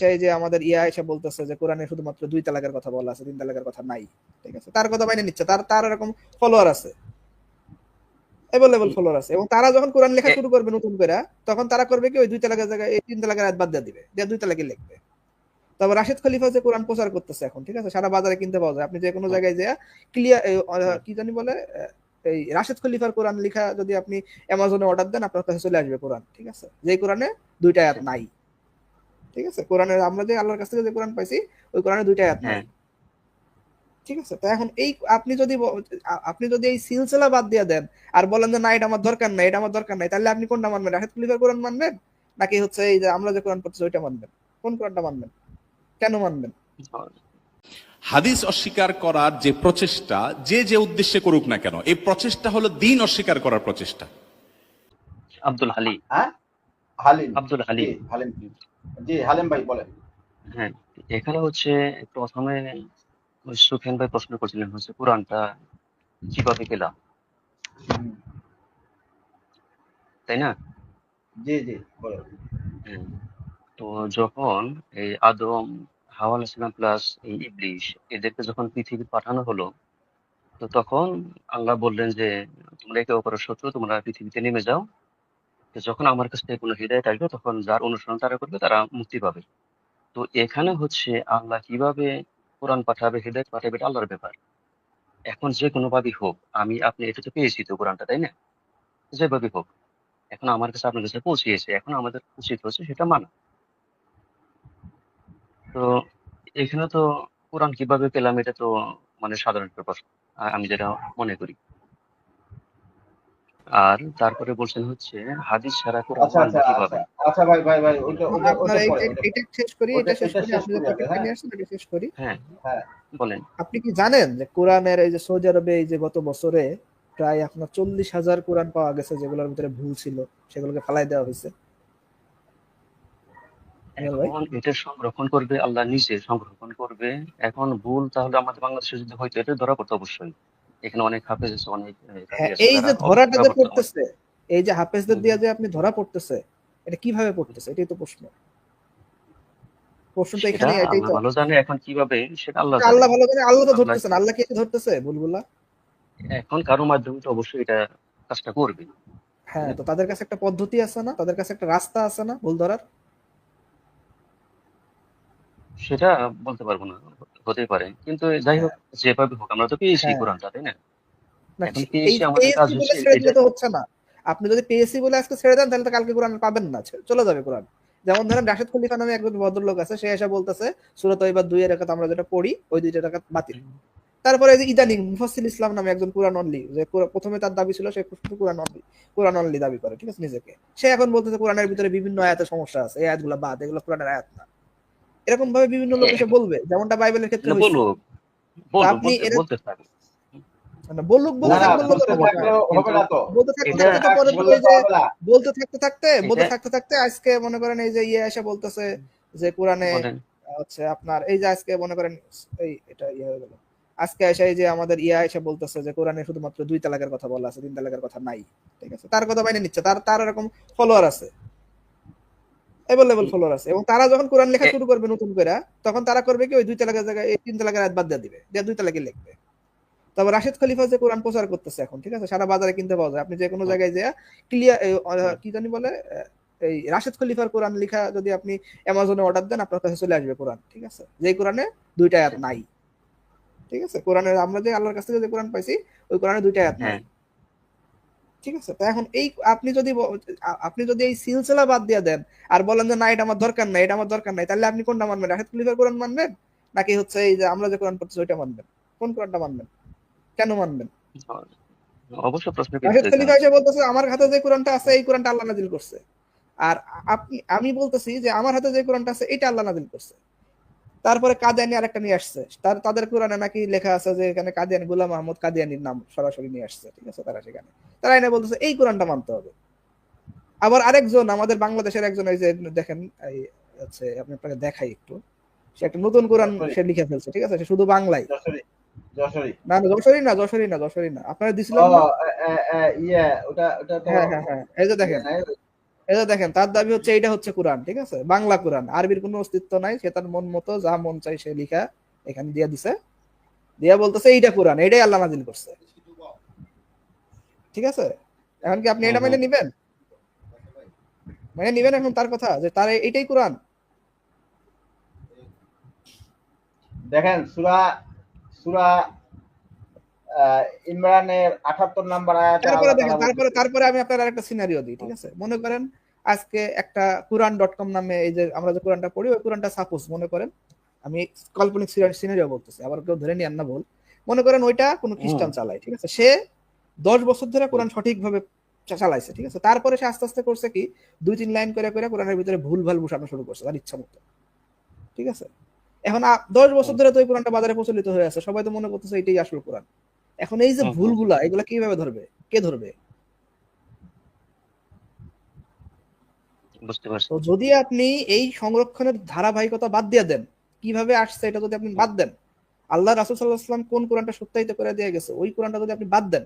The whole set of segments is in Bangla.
সেই যে আমাদের ইয়া এসে বলতেছে যে কোরআনে শুধুমাত্র 2 তালাকের কথা বলা আছে, 3 তালাকের কথা নাই। ঠিক আছে? তার কথা মাইনে নিচ্ছে। তার তার এরকম ফলোয়ার আছে। এভেলেবল ফলোয়ার আছে। এবং তারা যখন কোরআন লেখা এ- শুরু করবে নতুন করে, তখন তারা করবে কি ওই 2 তালাকের জায়গায় এই 3 তালাকের আয়াত বাদ দিয়ে দিবে। দিয়ে 2 তালাকই লিখবে। তবে রাশেদ খলিফা যে কোরআন প্রচার করতেছে এখন, ঠিক আছে? সারা বাজারে কিনতে পাওয়া যায়। আপনি যে কোনো হুম, জায়গায় যেয়ে ক্লিয়ার হুম, কি জানি বলে এই রাশেদ খলিফার কোরআন লেখা যদি আপনি অ্যামাজনে অর্ডার দেন, আপনার কাছে চলে আসবে কোরআন। ঠিক আছে? যেই কোরআনে 2টা আয়াত আচ্ছা, নাই। ঠিক আছে? কোরআনের আমরা যে আল্লাহর কাছ থেকে যে কোরআন পাইছি, ওই কোরআনে 2টা আয়াত নাই। হ্যাঁ, ঠিক আছে? তো এখন এই আপনি যদি আপনি যদি এই সিলসিলা বাদ দিয়ে দেন আর বলেন যে না এটা আমার দরকার নাই, এটা আমার দরকার নাই, তাহলে আপনি কোনটা মানবেন? রাশেদ খলিফার কোরআন মানবেন, নাকি হচ্ছে এই যে আমরা যে কোরআন পড়তেছি ওইটা মানবেন? কোন কোরআনটা মানবেন? কেন মানবেন? হাদিস অস্বীকার করার যে প্রচেষ্টা, যে যে উদ্দেশ্যে করুক না কেন, এই প্রচেষ্টা হলো দিন অস্বীকার করার প্রচেষ্টা। আব্দুল হালিম। হ্যাঁ, হালিম। আব্দুল জি, হালিম। হালিম। জি, হালিম ভাই বলেন। হ্যাঁ, এখানে হচ্ছে প্রথমে ওই সুফিয়ান ভাই প্রশ্ন করছিলেন হচ্ছে কোরআনটা কিভাবে পেলাম, হুম, তাই না? জি, জি, বলেন। হ্যাঁ, তো যখন এই আদম, হাওয়া আলাইহিস সালাম প্লাস এই ইবলিস এদেরকে যখন পৃথিবী পাঠানো হলো, তো তখন আল্লাহ বললেন যে তোমরা একে অপরের শত্রু, তোমরা পৃথিবীতে নেমে যাও। তো যখন আমার কাছ থেকে কোনো হিদায়াত আসবে তখন যার অনুসরণ তারা করবে তারা মুক্তি পাবে। তো এখানে হচ্ছে আল্লাহ কিভাবে কোরআন পাঠাবে, হিদায়াত পাঠাবে, এটা আল্লাহর ব্যাপার। এখন যে কোনো ভাবেই হোক, আমি আপনি এটা তো পেয়েছি তো কোরআনটা, তাই না? যেভাবে হোক, এখন আমার কাছে আপনার কাছে পৌঁছিয়েছে, এখন আমাদের উচিত হচ্ছে সেটা মানা। তো এখানে তো কোরআন কিভাবে পেলাম এটা তো মানে সাধারণ একটা প্রশ্ন, আমি যেটা মনে করি। আর তারপরে বলছেন হচ্ছে হাদিস ছাড়া কোরআন আচ্ছা, মানবো আচ্ছা, আচ্ছা। কিভাবে। আচ্ছা ভাই, ভাই, ভাই, ওইটা ওইটা আপনার ওইটা পরে, এইটা ওইটা এটা শেষ করি, ওইটা এটা শেষ এটা করি। শেষ আপনি যে করি আগে, টপিকটা হ্যাঁ? নিয়ে আসছেন এটা শেষ করি। হ্যাঁ, হ্যাঁ, বলেন। আপনি কি জানেন যে কোরআনের এই যে সৌদি আরবে এই যে গত বছরে প্রায় আপনার 40,000 কোরআন পাওয়া গেছে যেগুলোর ভিতরে ভুল ছিল, সেগুলোকে ফালাই দেওয়া হয়েছে? আমির ভাই, এখন এটা সংরক্ষণ করবে আল্লাহ, নিজে সংরক্ষণ করবে। এখন ভুল তাহলে আমাদের বাংলাদেশে যদি হয়তো এটা ধরা পড়তো অবশ্যই। এখানে অনেক হাফেজ আছে, অনেক কারি হ্যাঁ, আছে এই যারা যে অবশ্যই ধরাটা ধরা যে পড়তো আমাদের। পড়তেছে, এই যে হাফেজদের হুম, দিয়ে যে আপনি ধরা পড়তেছে, এটা কিভাবে হুম। পড়তেছে? এটাই তো প্রশ্ন। প্রশ্ন তো সেটা এখানে এটাই আল্লাহ তো। ভালো জানে, এখন কিভাবে সেটা আল্লাহ এটা জানে। আল্লাহ ভালো জানে, আল্লাহ তো আল্লাহ ধরতেছে না। আল্লাহ কি এসে ধরতেছে ভুলগুলা? এখন কারো মাধ্যমে তো অবশ্যই এটা কাজটা করবে, তাই হ্যাঁ, না? তো তাদের কাছে একটা পদ্ধতি আছে না? তাদের কাছে একটা রাস্তা আছে না ভুল ধরার? সেটা বলতে পারবো না, হতেই পারে, কিন্তু যাই হোক, হ্যাঁ, যেভাবে হোক আমরা তো পেয়েছি হ্যাঁ। কোরআনটা, তাই না? না, এখন এই পেয়েছি, আমাদের কাজ পেএসসি বলে হচ্ছে ছেড়ে এটা। দিলে তো হচ্ছে না। আপনি যদি পেএসসি বলে আজকে ছেড়ে দেন তাহলে তো কালকে কোরআন পাবেন না, চলে যাবে কোরআন। যেমন ধরেন রাশেদ খলিফা নামে একজন ভদ্রলোক আছে, সে এসে বলতেছে সূরা তয়বার 2 এর রাকাত আমরা যেটা পড়ি ওই 2টা রাকাত বাতিল। হুম, তারপরে এই যে ইদানিং মুফাসসিল ইসলাম নামে একজন কোরআন অনলি, যে প্রথমে তার দাবি ছিল সে শুধু কোরআন অনলি দাবি করে, ঠিক আছে নিজেকে। সে এখন বলতেছে কোরআনের ভিতরে বিভিন্ন আয়াতের সমস্যা আছে, এই আয়াতগুলো বাদ, এগুলো কোরআনের আয়াত না। এরকম ভাবে বিভিন্ন লোক এসে বলবে, যেমনটা বাইবেলের ক্ষেত্রে না, হয়েছে। বলুক, তো বলুক, আপনি বলতে এর বলতে থাকুক। মানে বলুক, না, না, বললে তো বলতে হবে না। থাকলেও হবে কিন্তু না তো। বলতে থাকতে এটা থাকতে তো পরে তো বললে এই তো যে হবে না। এটা বলতে থাকতে আজকে মনে করেন এই যে ইয়ে এসে বলতেছে যে কোরআনে বলেন। হচ্ছে আপনার এই যে আজকে মনে করেন এই এটা ইয়ে হয়ে গেল। আজকে এসে এই যে আমাদের ইয়া এসে বলতেছে যে কোরআনে শুধুমাত্র 2 তালাকের কথা বলা আছে, 3 তালাকের কথা নাই। ঠিক আছে? তার কথা মাইনে নিচ্ছে। তার তার এরকম ফলোয়ার আছে। এভেলেবল এই- ফলোয়ার আছে। এবং তারা যখন কোরআন লেখা এ- শুরু করবে নতুন করে, তখন তারা করবে কি ওই 2 তালাকের জায়গায় এই 3 তালাকের আয়াত বাদ দিয়ে দিবে। দিয়ে 2 তালাকই লিখবে। তবে রাশেদ খলিফা যে কোরআন প্রচার করতেছে এখন, ঠিক আছে? সারা বাজারে কিনতে পাওয়া যায়। আপনি যে কোনো হুম, জায়গায় যেয়ে ক্লিয়ার হুম, কি জানি বলে এই রাশেদ খলিফার কোরআন লেখা যদি আপনি অ্যামাজনে অর্ডার দেন, আপনার কাছে চলে আসবে কোরআন। ঠিক আছে? যেই কোরআনে 2টা আয়াত আচ্ছা, নাই। ঠিক আছে? কোরআনের আমরা যে আল্লাহর কাছ থেকে যে কোরআন পাইছি, ওই কোরআনে 2টা আয়াত নাই। হ্যাঁ, ঠিক আছে? তো এখন এই আপনি যদি আপনি যদি এই সিলসিলা বাদ দিয়ে দেন আর বলেন যে না এটা আমার দরকার নাই, এটা আমার দরকার নাই, তাহলে আপনি কোনটা মানবেন? রাশেদ খলিফার কোরআন মানবেন, নাকি হচ্ছে এই যে আমরা যে কোরআন পড়তেছি ওইটা মানবেন? কোন কোরআনটা মানবেন? কেন মানবেন? অবশ্য প্রশ্ন কিন্তু রাশেদ এখানে খলিফা আছে। এসে বলতেছে আমার হাতে যে কোরআনটা আছে এই কোরআনটা আল্লাহ নাজিল করছে। আর আমি বলতেছি যে আমার হাতে যে কোরআনটা আছে এটা আল্লাহ নাজিল করছে। তারপরে কাদিয়ানি আরেকটা নিয়ে আসছে, তাদের কোরআনে নাকি লেখা আছে যে এখানে কাদিয়ানি গোলাম মাহমুদ কাদিয়ানির নাম সরাসরি নিয়ে আসছে। ঠিক আছে? তারা সেখানে তারা এনে বলতেছে এই কোরআনটা মানতে হবে। আবার আরেকজন আমাদের বাংলাদেশের একজন, এই যে দেখেন এই হচ্ছে আমি আপনাকে দেখাই একটু, সে একটা নতুন কোরআন যশোরী, সে লিখে ফেলছে। ঠিক আছে? সে শুধু বাংলায়। যশোরী, যশোরী। না, না, যশোরী না, আপনারা ও, দিছিলাম না। ইয়ে, ওটা ওটা তো হ্যাঁ, হ্যাঁ, হ্যাঁ, এই যে ইয়ে দেখেন, নাই। এই যে দেখেন, তার দাবি হচ্ছে এইটা হচ্ছে কোরআন, ঠিক আছে, বাংলা কোরআন, আরবির কোনো অস্তিত্ব নাই, সে তার মন মতো যা মন চাই সে লিখা এখানে দিয়ে দিছে, দিয়া বলতেছে এইটা কোরআন, এইটাই আল্লাহ নাজিল করছে, ঠিক আছে। এখন কি আপনি হুম এটা হুম মেনে নিবেন? মেনে নিবেন এখন তার কথা যে তার এইটাই কোরআন? দেখেন সূরা সূরা ইমরানের 78 নম্বর আয়াতে তারপরে আল্লাহ দেখেন, তাআলা তারপরে বলতেছে। তারপরে আমি আপনার আরেকটা সিনারিও দিই, ঠিক আছে। মনে করেন আজকে একটা কোরআন.com নামে, এই যে আমরা যে কোরআনটা পড়ি ওই কোরআনটা, সাপোজ মনে করেন, আমি কাল্পনিক সিনারিও বলতেছি, আবার কেউ ধরে নিয়েন না ভুল, মনে করেন ওইটা কোনো হুম খ্রিস্টান চালায়, ঠিক আছে, সে 10 বছর ধরে কোরআন সঠিকভাবে চালাইছে, ঠিক আছে। তারপরে সে আস্তে আস্তে করছে কি, 2-3 লাইন করে করে কোরআনের ভিতরে ভুল ভাল বসানো শুরু করছে তার ইচ্ছা মতো, ঠিক আছে। এখন 10 বছর হুম ধরে তো এই কোরআনটা বাজারে প্রচলিত হয়ে আছে, সবাই তো মনে করতেছে এটাই আসল কোরআন। এখন এই যে হুম হুম ভুলগুলা, এগুলা কিভাবে ধরবে, কে ধরবে? বুঝতে পারছি। তো যদি আপনি এই সংরক্ষণের ধারাবাহিকতা বাদ দিয়ে দেন, কিভাবে আসছে এটা যদি আপনি হুম বাদ দেন, আল্লাহ রাসূল সাল্লাল্লাহু আলাইহি ওয়াসাল্লাম কোন কোরআনটা সত্যায়িত করে দিয়ে গেছে ওই কোরআনটা যদি আপনি বাদ দেন,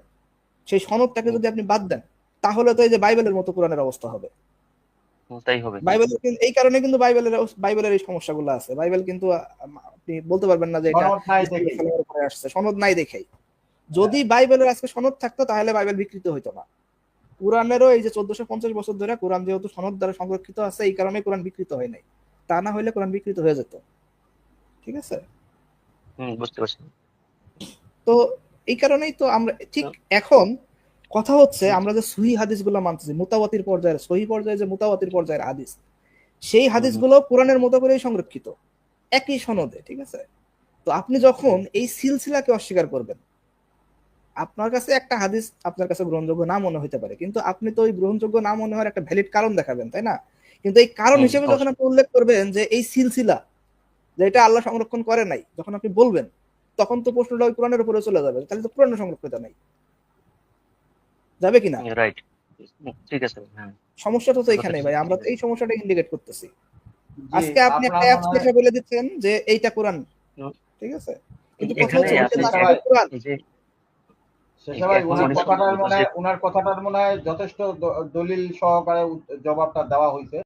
সেই সনদটাকে হুম যদি আপনি বাদ দেন, তাহলে তো এই যে বাইবেলের মতো কোরআনের অবস্থা হবে। হুম, তাই হবে। বাইবেলের এই কারণে কিন্তু বাইবেলের এই সমস্যাগুলো আছে। বাইবেল কিন্তু আপনি বলতে পারবেন না যে এটা সনদ নাই ইসলামের দেখেই। কালামের উপরে আসছে, সনদ নাই দেখেই। হ্যাঁ, যদি বাইবেলের আজকে সনদ থাকতো তাহলে বাইবেল বিকৃত হইতো না। কোরআনেরও এই যে 1450 বছর ধরে কোরআন যেহেতু সনদ দ্বারা সংরক্ষিত আছে, এই কারণে কোরআন বিকৃত হয় নাই। তা না হইলে কোরআন বিকৃত হয়ে যেত, ঠিক আছে। হুম, বুঝতে পারছি। তো এই কারণেই তো আমরা ঠিক তো এখন কথা হচ্ছে, হুম আমরা যে সহিহ হাদিসগুলো মানতেছি, মুতাওয়াতির পর্যায়ের, সহিহ পর্যায়ে যে মুতাওয়াতির পর্যায়ের হাদিস, সেই হুম হুম হাদিসগুলো কোরআনের মতো করেই সংরক্ষিত, একই সনদে, ঠিক আছে। তো আপনি যখন হুম এই সিলসিলাকে অস্বীকার করবেন, আপনার কাছে একটা হাদিস আপনার কাছে গ্রহণযোগ্য না মনে হতে পারে, কিন্তু আপনি তো ওই গ্রহণযোগ্য না মনে হওয়ার একটা ভ্যালিড কারণ দেখাবেন, তাই না? কিন্তু এই কারণ হুম, হিসেবে যখন অবশ্যই। আপনি উল্লেখ করবেন যে এই সিলসিলা, যে এটা আল্লাহ সংরক্ষণ করে নাই, যখন আপনি বলবেন, তখন তো প্রশ্নটা ওই কোরআনের উপরে চলে যাবে, তাহলে তো কোরআন সংরক্ষিত নাই, যাবে কিনা? রাইট। ঠিক আছে। হ্যাঁ, সমস্যাটা তো কথা এখানে ঠিক ভাই, আমরা ঠিক তো আছে। এই সমস্যাটা ইন্ডিকেট করতেছি। জি আজকে আপনি একটা আপনার অ্যাপস মনে হয় দেখে বলে দিচ্ছেন যে এইটা কোরআন, হুম, ঠিক আছে, কিন্তু কথা এখানে হচ্ছে ওইটা আপনি তো যে আসলে কোরআন। এই যে শেষে ভাই এখন অনেক সময় ওনার কথাটার মনে হয় যথেষ্ট দলিল সহকারে জবাবটা দেওয়া হয়েছে।